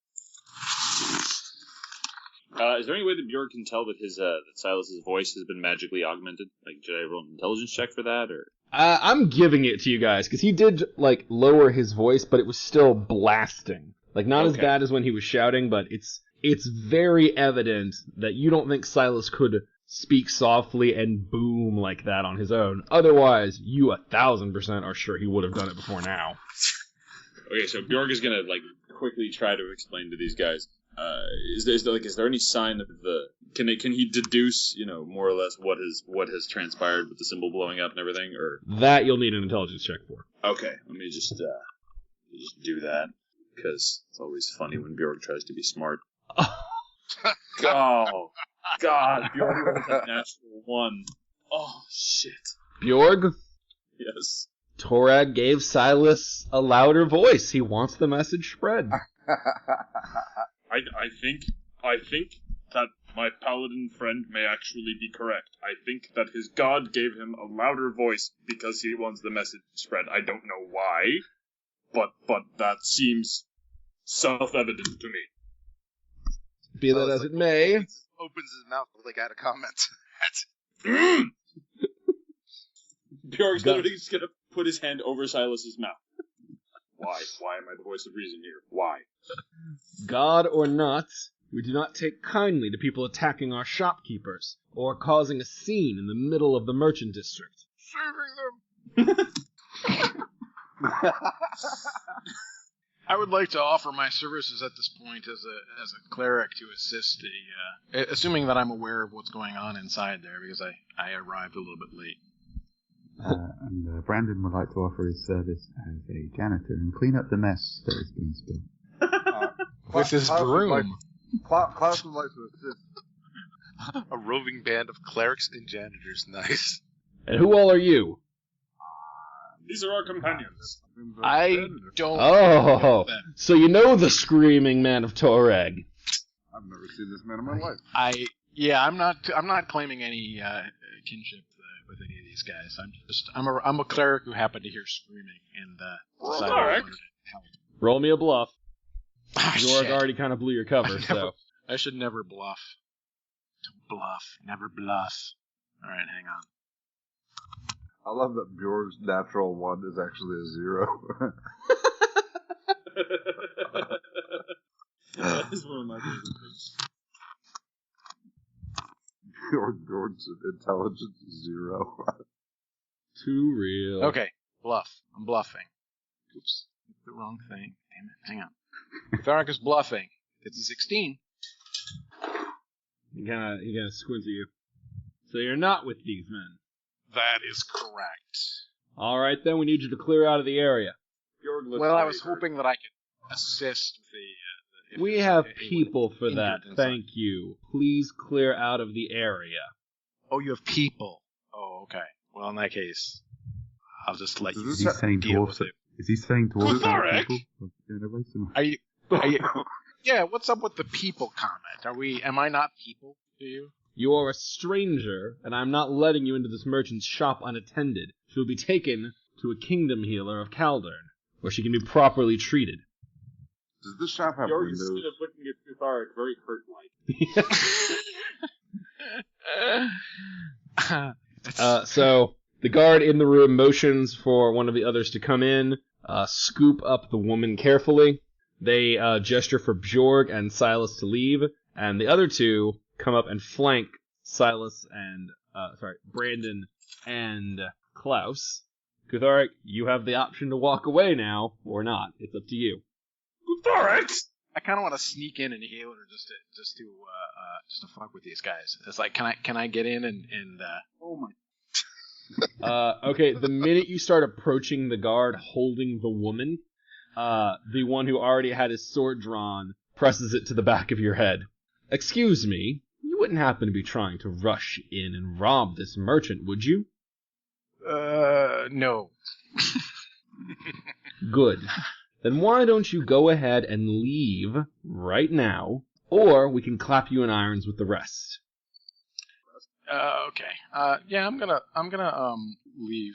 Is there any way that Bjorg can tell that that Silas's voice has been magically augmented? Like, should I roll an intelligence check for that, or...? I'm giving it to you guys, because he did, like, lower his voice, but it was still blasting. Like, not as bad as when he was shouting, but it's very evident that you don't think Silas could speak softly and boom like that on his own. Otherwise, you 1,000% are sure he would have done it before now. Okay, so Bjorg is gonna, like, quickly try to explain to these guys. Is there any sign of the... Can he deduce, more or less what has transpired with the symbol blowing up and everything, or... That you'll need an intelligence check for. Okay, let me just do that, because it's always funny when Bjorg tries to be smart. Oh, God, Bjorg rolled a natural 1. Oh, shit. Bjorg? Yes. Torag gave Silas a louder voice. He wants the message spread. I think that my paladin friend may actually be correct. I think that his god gave him a louder voice because he wants the message spread. I don't know why, but that seems self-evident to me. Be that as it may. Opens his mouth like out of comment. Bjorg's literally just gonna put his hand over Silas's mouth. Why? Why am I the voice of reason here? Why? God or not, we do not take kindly to people attacking our shopkeepers, or causing a scene in the middle of the merchant district. Serving them! I would like to offer my services at this point as a cleric to assist assuming that I'm aware of what's going on inside there, because I arrived a little bit late. And Brandon would like to offer his service as a janitor and clean up the mess that has been spilled. With his broom. Klaus would like to assist. A roving band of clerics and janitors. Nice. And who all are you? These are our companions. I don't. Oh, so you know the screaming man of Torag. I've never seen this man in my life. I'm not claiming any kinship with any of these guys. I'm a cleric who happened to hear screaming and decided I wanted to help. Roll me a bluff. Shit. Jorg already kind of blew your cover, so I should never bluff. Don't bluff. Never bluff. All right, hang on. I love that Bjorg's natural 1 is actually a 0. That is one of my favorite things. Bjorg's intelligence 0. too real. Okay, bluff. I'm bluffing. Oops, the wrong thing. Damn it. Hang on. Tharic is bluffing. It's a 16. He kind of squints at you. So you're not with these men. That is correct. All right, then we need you to clear out of the area. Well, I was hoping that I could assist the. We have people for that. Thank you. Please clear out of the area. Oh, you have people. Oh, okay. Well, in that case, I'll just let you Is he saying deal with dwarves? it. Is he saying dwarves are people? Are you? Yeah. What's up with the people comment? Am I not people to you? You are a stranger, and I'm not letting you into this merchant's shop unattended. She will be taken to a kingdom healer of Calder, where she can be properly treated. Does this shop have Bjorg windows? is kind of looking at Tharic very hurt-like. So the guard in the room motions for one of the others to come in, scoop up the woman carefully. They gesture for Bjorg and Silas to leave, and the other two come up and flank Silas and Brandon and Klaus. Kutharic, you have the option to walk away now or not. It's up to you. Tharic! I kind of want to sneak in and heal her just to fuck with these guys. It's like, can I get in and Oh Okay, the minute you start approaching the guard holding the woman, the one who already had his sword drawn presses it to the back of your head. Excuse me, you wouldn't happen to be trying to rush in and rob this merchant, would you? No. Good. Then why don't you go ahead and leave right now, or we can clap you in irons with the rest. Okay. Yeah, I'm gonna leave.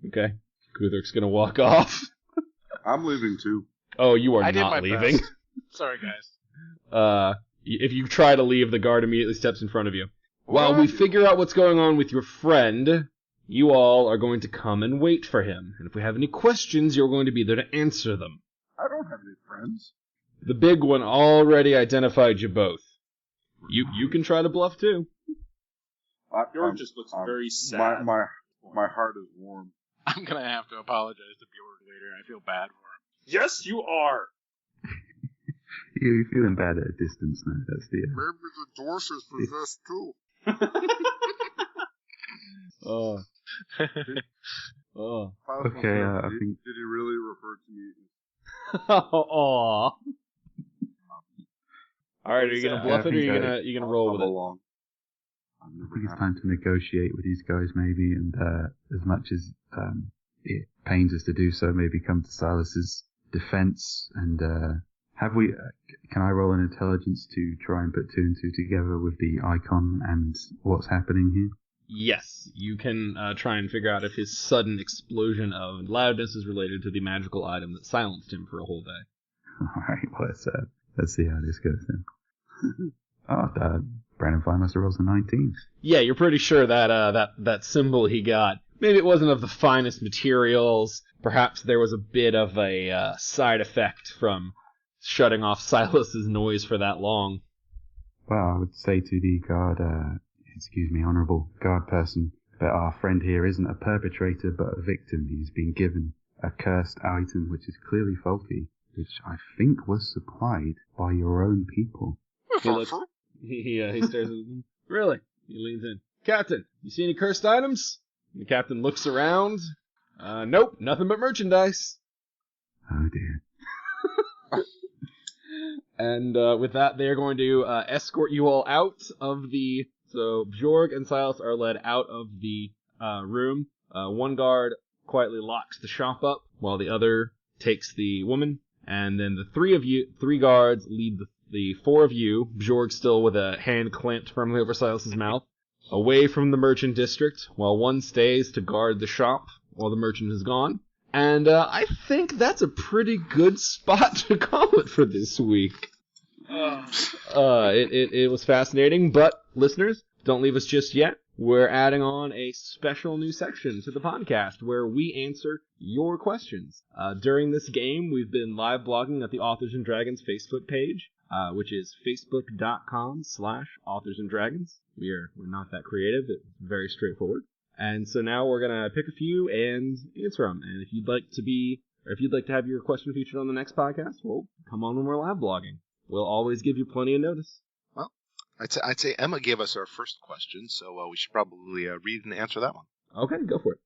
Okay. Kutherk's gonna walk off. I'm leaving too. Oh, you are I did not my leaving. best. Sorry, guys. If you try to leave, the guard immediately steps in front of you. While we figure out what's going on with your friend, you all are going to come and wait for him. And if we have any questions, you're going to be there to answer them. I don't have any friends. The big one already identified you both. You can try to bluff too. Bjorn just looks very sad. My heart is warm. I'm gonna have to apologize to Bjorn later. I feel bad for him. Yes, you are. You're feeling bad at a distance now. That's the. Maybe the dwarf is possessed too. Oh. Oh. Okay, I think. Did he really refer to me? Aw. Alright, are you gonna bluff it, or are you gonna roll with it? Along. I think it's time to negotiate with these guys, maybe, and as much as it pains us to do so, maybe come to Silas's defense. And can I roll an intelligence to try and put 2 and 2 together with the icon and what's happening here? Yes, you can try and figure out if his sudden explosion of loudness is related to the magical item that silenced him for a whole day. Alright, well, let's see how this goes then. Brandon Finemeister rolls a 19. Yeah, you're pretty sure that symbol he got, maybe it wasn't of the finest materials. Perhaps there was a bit of a side effect from shutting off Silas's noise for that long. Well, I would say to the guard, excuse me, honourable guard person, that our friend here isn't a perpetrator but a victim. He's been given a cursed item which is clearly faulty, which I think was supplied by your own people. He stares at him. Really? He leans in. Captain, you see any cursed items? The captain looks around. Nope, nothing but merchandise. Oh dear. And with that, they're going to escort you all out of the... So Bjorg and Silas are led out of the room. One guard quietly locks the shop up, while the other takes the woman. And then the three guards lead the 4 of you, Bjorg still with a hand clamped firmly over Silas's mouth, away from the merchant district, while one stays to guard the shop while the merchant is gone. And I think that's a pretty good spot to call it for this week. It was fascinating, but listeners, don't leave us just yet. We're adding on a special new section to the podcast where we answer your questions. During this game, we've been live blogging at the Authors and Dragons Facebook page, which is facebook.com/AuthorsandDragons. We're not that creative. It's very straightforward. And so now we're going to pick a few and answer them. And if you'd like to have your question featured on the next podcast, well, come on when we're live blogging. We'll always give you plenty of notice. Well, I'd say Emma gave us our first question, so we should probably read and answer that one. Okay, go for it.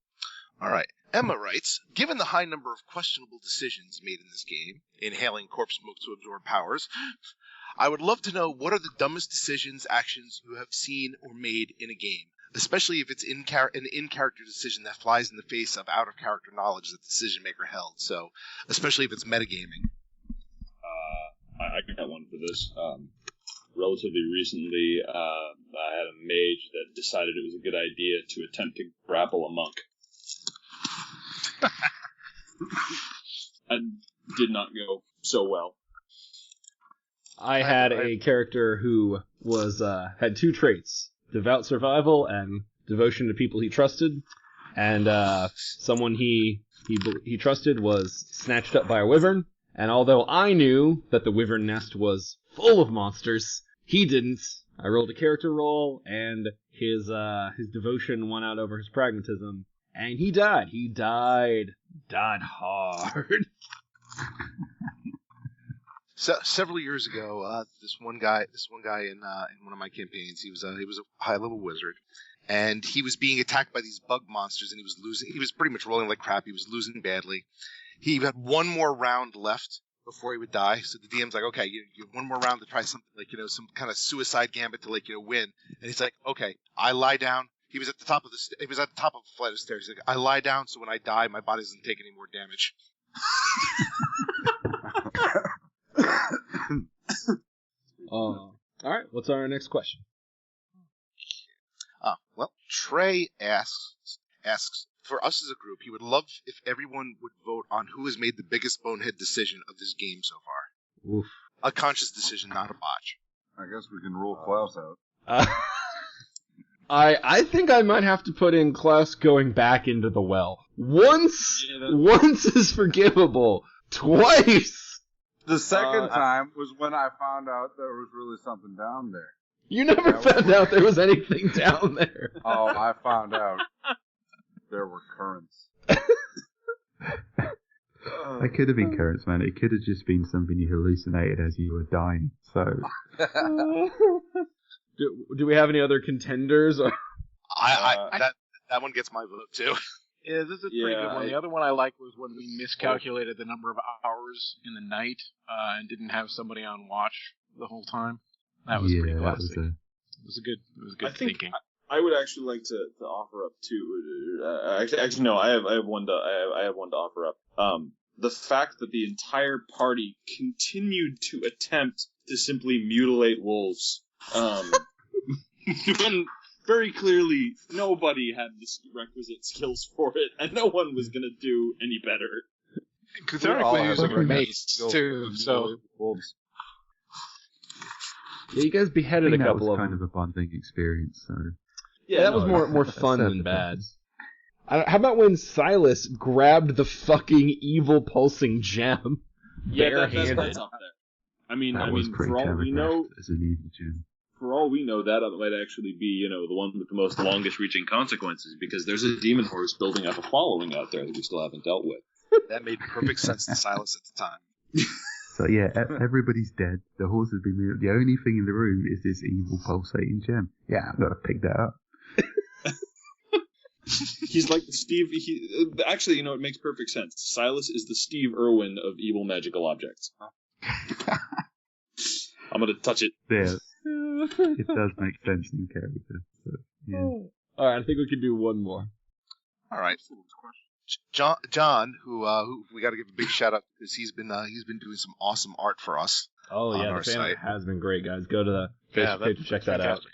All right. Emma writes, given the high number of questionable decisions made in this game, inhaling corpse smoke to absorb powers, I would love to know what are the dumbest decisions, actions you have seen or made in a game, especially if it's an in-character decision that flies in the face of out-of-character knowledge that the decision maker held, so especially if it's metagaming. I got one for this. Relatively recently, I had a mage that decided it was a good idea to attempt to grapple a monk. And did not go so well. I had a character who was had 2 traits: devout survival and devotion to people he trusted. And someone he trusted was snatched up by a wyvern. And although I knew that the wyvern nest was full of monsters, he didn't. I rolled a character roll, and his devotion won out over his pragmatism, and he died. He died hard. So, several years ago, this one guy in one of my campaigns, he was a high level wizard, and he was being attacked by these bug monsters, and he was losing. He was pretty much rolling like crap. He was losing badly. He had one more round left before he would die. So the DM's like, okay, you have one more round to try something like, some kind of suicide gambit to win. And he's like, okay, I lie down. He was at the top of he was at the top of a flight of stairs. He's like, I lie down so when I die, my body doesn't take any more damage. All right, what's our next question? Well, Trey asks, for us as a group, he would love if everyone would vote on who has made the biggest bonehead decision of this game so far. Oof. A conscious decision, not a botch. I guess we can rule Klaus out. I think I might have to put in Klaus going back into the well. Once is forgivable. Twice. The second time was when I found out there was really something down there. You never found out there was anything down there. Oh, I found out there were currents. That could have been currents, man. It could have just been something you hallucinated as you were dying. So, do we have any other contenders? Or? That one gets my vote too. Yeah, this is a pretty good one. The other one I liked was when we miscalculated the number of hours in the night and didn't have somebody on watch the whole time. That was pretty classic. It was good thinking. I would actually like to offer up two. Actually, no. I have one to offer up. The fact that the entire party continued to attempt to simply mutilate wolves, when very clearly nobody had the requisite skills for it, and no one was gonna do any better. Catharically using a mace too, so. Wolves. Yeah, you guys beheaded a couple of them. Kind of a bonding experience, so. Yeah, that was more fun than bad. How about when Silas grabbed the fucking evil pulsing gem barehanded? That's up there. I mean, for all we know, as an evil gem. For all we know, that might actually be, the one with the most longest-reaching consequences, because there's a demon horse building up a following out there that we still haven't dealt with. That made perfect sense to Silas at the time. So yeah, everybody's dead. The horse has been moved. The only thing in the room is this evil pulsating gem. Yeah, I've got to pick that up. He's like the Steve. Actually, it makes perfect sense. Silas is the Steve Irwin of evil magical objects. I'm gonna touch it. Yeah, it does make sense in character. So, yeah. All right, I think we can do one more. All right. John, who we got to give a big shout out because he's been doing some awesome art for us. Oh yeah, the fan art has been great, guys. Go to the Facebook page to check that out.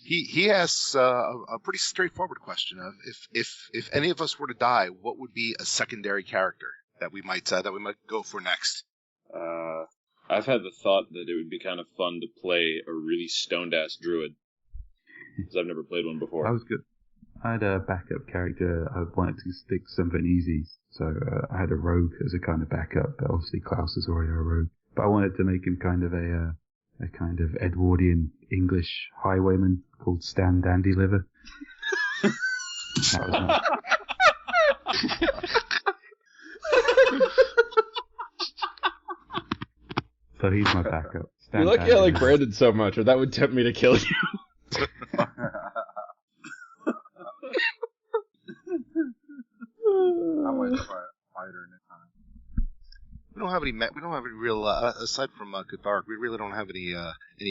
He has a pretty straightforward question of if any of us were to die, what would be a secondary character that we might go for next? I've had the thought that it would be kind of fun to play a really stoned ass druid, because I've never played one before. I was good. I had a backup character. I wanted to stick something easy, so I had a rogue as a kind of backup. But obviously, Klaus is already a rogue. But I wanted to make him kind of a kind of Edwardian English highwayman called Stan Dandyliver. That was nice. So he's my backup. You're lucky I like Brandon so much, or that would tempt me to kill you. I might try a fighter next time. We don't have any real aside from Catharic. We really don't have any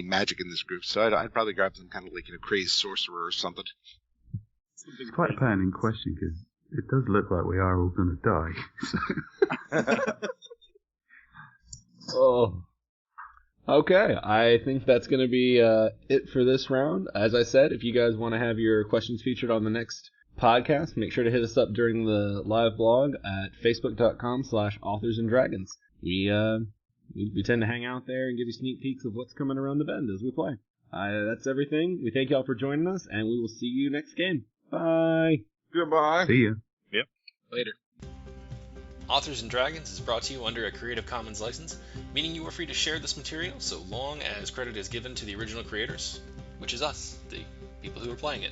magic in this group. So I'd probably grab some kind of crazy sorcerer or something. It's quite a pertinent question because it does look like we are all going to die. Oh. Okay, I think that's going to be it for this round. As I said, if you guys want to have your questions featured on the next podcast, make sure to hit us up during the live blog at facebook.com/authorsanddragons. We tend to hang out there and give you sneak peeks of what's coming around the bend as we play. That's everything. We thank y'all for joining us, and we will see you next game. Bye. Goodbye. See ya. Yep. Later. Authors and Dragons is brought to you under a Creative Commons license, meaning you are free to share this material so long as credit is given to the original creators, which is us, the people who are playing it.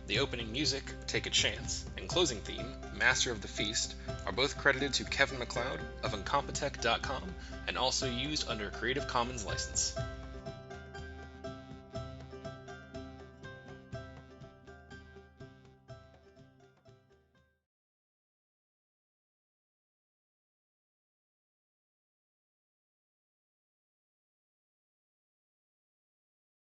The opening music, Take a Chance, and closing theme, Master of the Feast, are both credited to Kevin MacLeod of Incompetech.com and also used under a Creative Commons license.